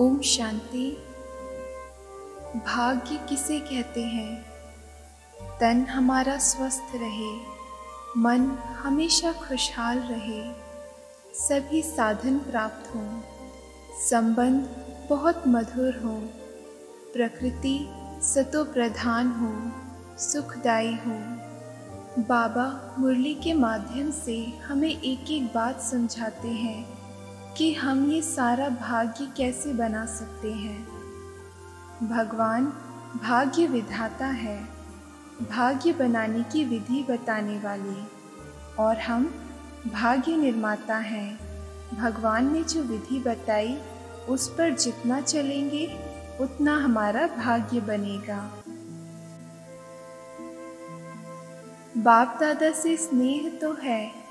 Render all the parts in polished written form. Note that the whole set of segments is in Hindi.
ओम शांति। भाग्य किसे कहते हैं? तन हमारा स्वस्थ रहे, मन हमेशा खुशहाल रहे, सभी साधन प्राप्त हों, संबंध बहुत मधुर हों, प्रकृति सतो प्रधान हो, सुखदायी हो। बाबा मुरली के माध्यम से हमें एक एक बात समझाते हैं कि हम ये सारा भाग्य कैसे बना सकते हैं। भगवान भाग्य विधाता है, भाग्य बनाने की विधि बताने वाले, और हम भाग्य निर्माता हैं। भगवान ने जो विधि बताई उस पर जितना चलेंगे उतना हमारा भाग्य बनेगा। बाप दादा से स्नेह तो है,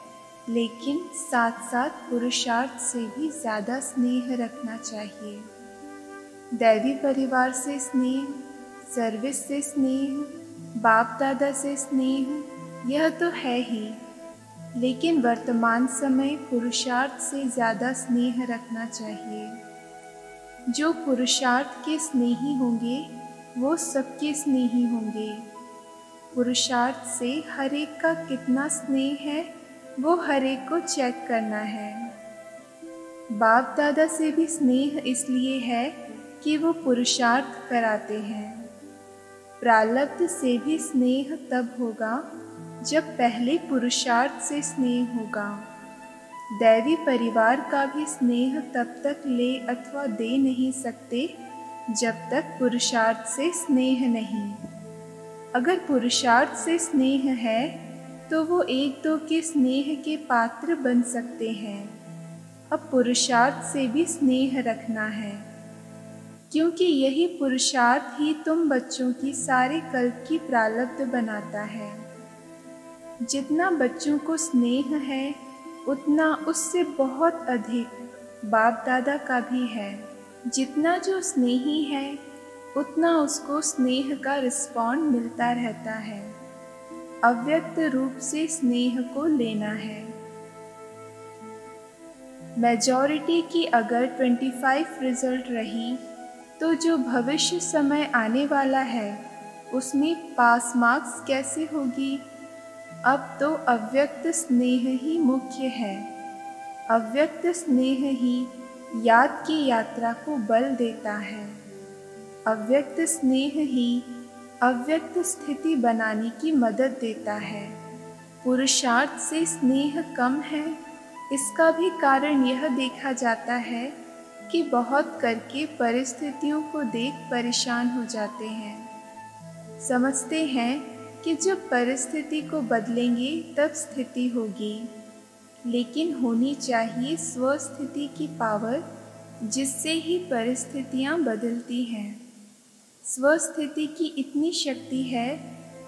लेकिन साथ साथ पुरुषार्थ से भी ज़्यादा स्नेह रखना चाहिए। दैवी परिवार से स्नेह, सर्विस से स्नेह, बाप दादा से स्नेह, यह तो है ही, लेकिन वर्तमान समय पुरुषार्थ से ज़्यादा स्नेह रखना चाहिए। जो पुरुषार्थ के स्नेही होंगे वो सबके स्नेही होंगे। पुरुषार्थ से हर एक का कितना स्नेह है वो हर एक को चेक करना है। बाप दादा से भी स्नेह इसलिए है कि वो पुरुषार्थ कराते हैं। प्रारब्ध से भी स्नेह तब होगा जब पहले पुरुषार्थ से स्नेह होगा। दैवी परिवार का भी स्नेह तब तक ले अथवा दे नहीं सकते जब तक पुरुषार्थ से स्नेह नहीं। अगर पुरुषार्थ से स्नेह है तो वो एक दो के स्नेह के पात्र बन सकते हैं। अब पुरुषार्थ से भी स्नेह रखना है, क्योंकि यही पुरुषार्थ ही तुम बच्चों की सारे कल्प की प्रारब्ध बनाता है। जितना बच्चों को स्नेह है उतना उससे बहुत अधिक बाप दादा का भी है। जितना जो स्नेही है उतना उसको स्नेह का रिस्पॉन्ड मिलता रहता है। अव्यक्त रूप से स्नेह को लेना है। मेजॉरिटी की अगर 25 रिजल्ट रही तो जो भविष्य समय आने वाला है उसमें पास मार्क्स कैसे होगी? अब तो अव्यक्त स्नेह ही मुख्य है। अव्यक्त स्नेह ही याद की यात्रा को बल देता है। अव्यक्त स्नेह ही अव्यक्त स्थिति बनाने की मदद देता है। पुरुषार्थ से स्नेह कम है, इसका भी कारण यह देखा जाता है कि बहुत करके परिस्थितियों को देख परेशान हो जाते हैं। समझते हैं कि जब परिस्थिति को बदलेंगे तब स्थिति होगी, लेकिन होनी चाहिए स्वस्थिति की पावर, जिससे ही परिस्थितियाँ बदलती हैं। स्वस्थिति की इतनी शक्ति है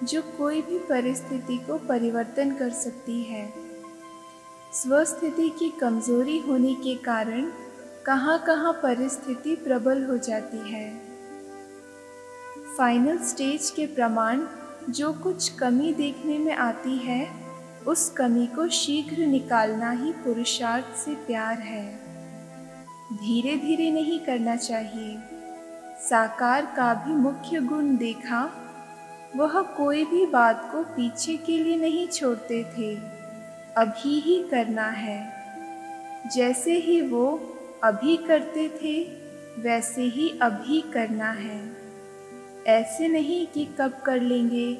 जो कोई भी परिस्थिति को परिवर्तन कर सकती है। स्वस्थिति की कमजोरी होने के कारण कहाँ कहाँ परिस्थिति प्रबल हो जाती है। फाइनल स्टेज के प्रमाण जो कुछ कमी देखने में आती है उस कमी को शीघ्र निकालना ही पुरुषार्थ से प्यार है। धीरे धीरे नहीं करना चाहिए। साकार का भी मुख्य गुण देखा, वह कोई भी बात को पीछे के लिए नहीं छोड़ते थे। अभी ही करना है। जैसे ही वो अभी करते थे वैसे ही अभी करना है। ऐसे नहीं कि कब कर लेंगे,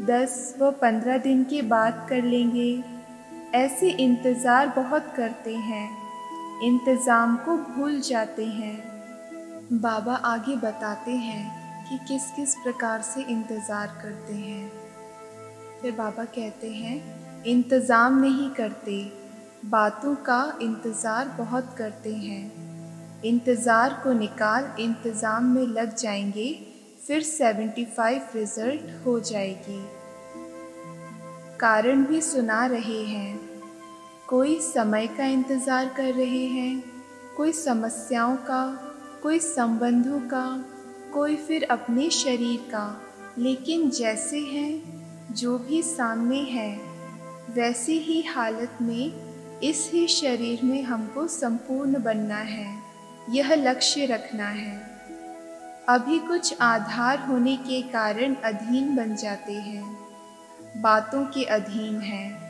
10 व 15 दिन के बाद कर लेंगे। ऐसे इंतज़ार बहुत करते हैं, इंतज़ाम को भूल जाते हैं। बाबा आगे बताते हैं कि किस किस प्रकार से इंतज़ार करते हैं। फिर बाबा कहते हैं, इंतज़ाम नहीं करते, बातों का इंतज़ार बहुत करते हैं। इंतज़ार को निकाल इंतज़ाम में लग जाएंगे, फिर 75 रिजल्ट हो जाएगी। कारण भी सुना रहे हैं। कोई समय का इंतज़ार कर रहे हैं, कोई समस्याओं का, कोई संबंधों का, कोई फिर अपने शरीर का। लेकिन जैसे हैं, जो भी सामने है, वैसी ही हालत में इस ही शरीर में हमको संपूर्ण बनना है। यह लक्ष्य रखना है। अभी कुछ आधार होने के कारण अधीन बन जाते हैं, बातों के अधीन हैं।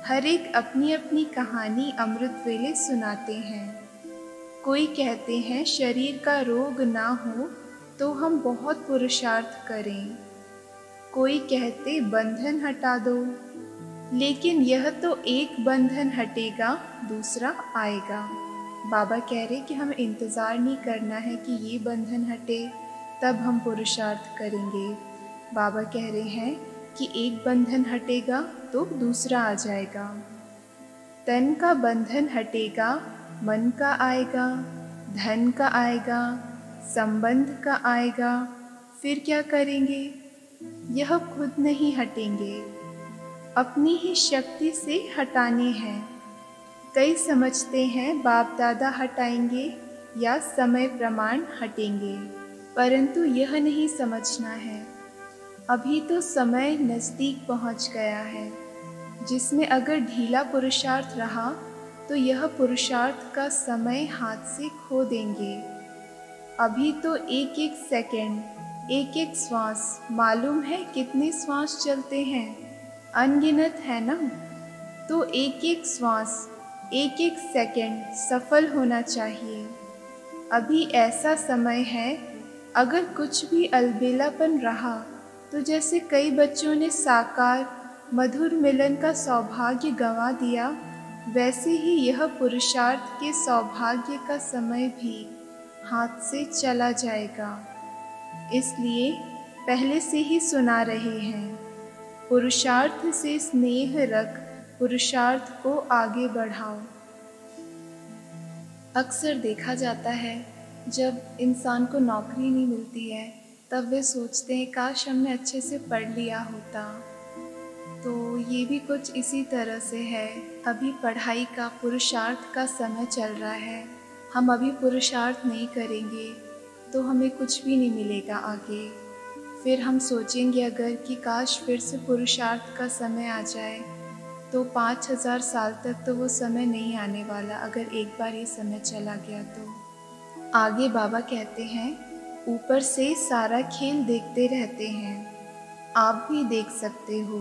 हर एक अपनी अपनी कहानी अमृत वेले सुनाते हैं। कोई कहते हैं शरीर का रोग ना हो तो हम बहुत पुरुषार्थ करें। कोई कहते बंधन हटा दो, लेकिन यह तो एक बंधन हटेगा दूसरा आएगा। बाबा कह रहे कि हमें इंतज़ार नहीं करना है कि ये बंधन हटे तब हम पुरुषार्थ करेंगे। बाबा कह रहे हैं कि एक बंधन हटेगा तो दूसरा आ जाएगा। तन का बंधन हटेगा, मन का आएगा, धन का आएगा, संबंध का आएगा। फिर क्या करेंगे? यह खुद नहीं हटेंगे, अपनी ही शक्ति से हटाने हैं। कई समझते हैं बाप दादा हटाएंगे या समय प्रमाण हटेंगे, परंतु यह नहीं समझना है। अभी तो समय नज़दीक पहुंच गया है, जिसमें अगर ढीला पुरुषार्थ रहा तो यह पुरुषार्थ का समय हाथ से खो देंगे। अभी तो एक एक सेकंड, एक एक श्वास, मालूम है कितने श्वास चलते हैं? अनगिनत है ना। तो एक एक श्वास, एक एक सेकंड सफल होना चाहिए। अभी ऐसा समय है, अगर कुछ भी अलबेलापन रहा तो जैसे कई बच्चों ने साकार मधुर मिलन का सौभाग्य गंवा दिया, वैसे ही यह पुरुषार्थ के सौभाग्य का समय भी हाथ से चला जाएगा। इसलिए पहले से ही सुना रहे हैं, पुरुषार्थ से स्नेह रख, पुरुषार्थ को आगे बढ़ाओ। अक्सर देखा जाता है जब इंसान को नौकरी नहीं मिलती है तब वे सोचते हैं काश हमने अच्छे से पढ़ लिया होता। तो ये भी कुछ इसी तरह से है। अभी पढ़ाई का पुरुषार्थ का समय चल रहा है। हम अभी पुरुषार्थ नहीं करेंगे तो हमें कुछ भी नहीं मिलेगा आगे। फिर हम सोचेंगे अगर कि काश फिर से पुरुषार्थ का समय आ जाए, तो 5000 साल तक तो वो समय नहीं आने वाला अगर एक बार ये समय चला गया तो। आगे बाबा कहते हैं, ऊपर से सारा खेल देखते रहते हैं, आप भी देख सकते हो।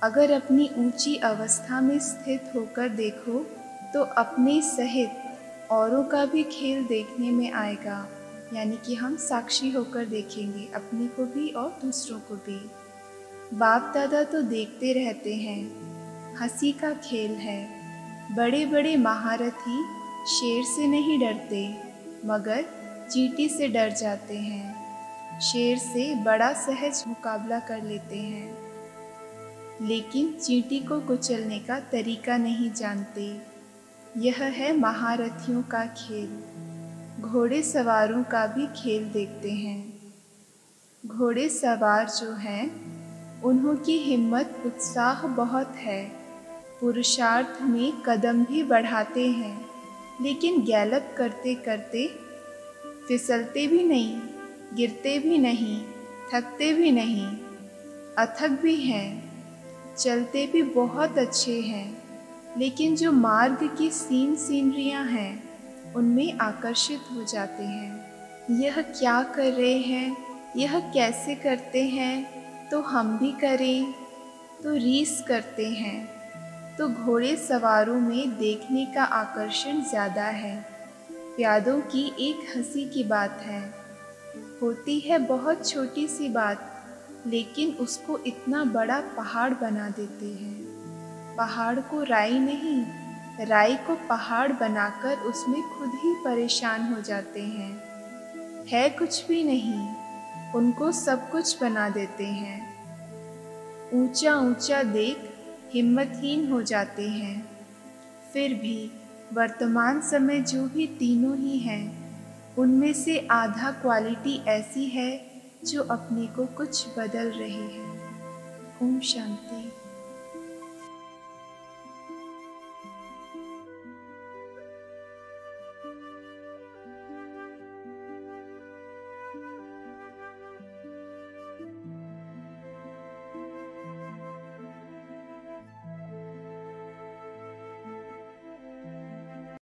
अगर अपनी ऊंची अवस्था में स्थित होकर देखो तो अपने सहित औरों का भी खेल देखने में आएगा, यानी कि हम साक्षी होकर देखेंगे अपने को भी और दूसरों को भी। बाप दादा तो देखते रहते हैं, हंसी का खेल है। बड़े बड़े महारथी शेर से नहीं डरते मगर चींटी से डर जाते हैं। शेर से बड़ा सहज मुकाबला कर लेते हैं, लेकिन चींटी को कुचलने का तरीका नहीं जानते। यह है महारथियों का खेल। घोड़े सवारों का भी खेल देखते हैं। घोड़े सवार जो हैं, उन्हों की हिम्मत उत्साह बहुत है। पुरुषार्थ में कदम भी बढ़ाते हैं, लेकिन गैलप करते करते फिसलते भी नहीं, गिरते भी नहीं, थकते भी नहीं, अथक भी हैं, चलते भी बहुत अच्छे हैं, लेकिन जो मार्ग की सीनरियाँ हैं उनमें आकर्षित हो जाते हैं। यह क्या कर रहे हैं, यह कैसे करते हैं, तो हम भी करें, तो रीस करते हैं। तो घोड़े सवारों में देखने का आकर्षण ज़्यादा है। प्यादों की एक हंसी की बात है, होती है बहुत छोटी सी बात, लेकिन उसको इतना बड़ा पहाड़ बना देते हैं। पहाड़ को राई नहीं, राई को पहाड़ बनाकर उसमें खुद ही परेशान हो जाते हैं। है कुछ भी नहीं, उनको सब कुछ बना देते हैं। ऊंचा ऊंचा देख हिम्मतहीन हो जाते हैं। फिर भी वर्तमान समय जो भी तीनों ही हैं, उनमें से आधा क्वालिटी ऐसी है जो अपने को कुछ बदल रही है। ओम शांति।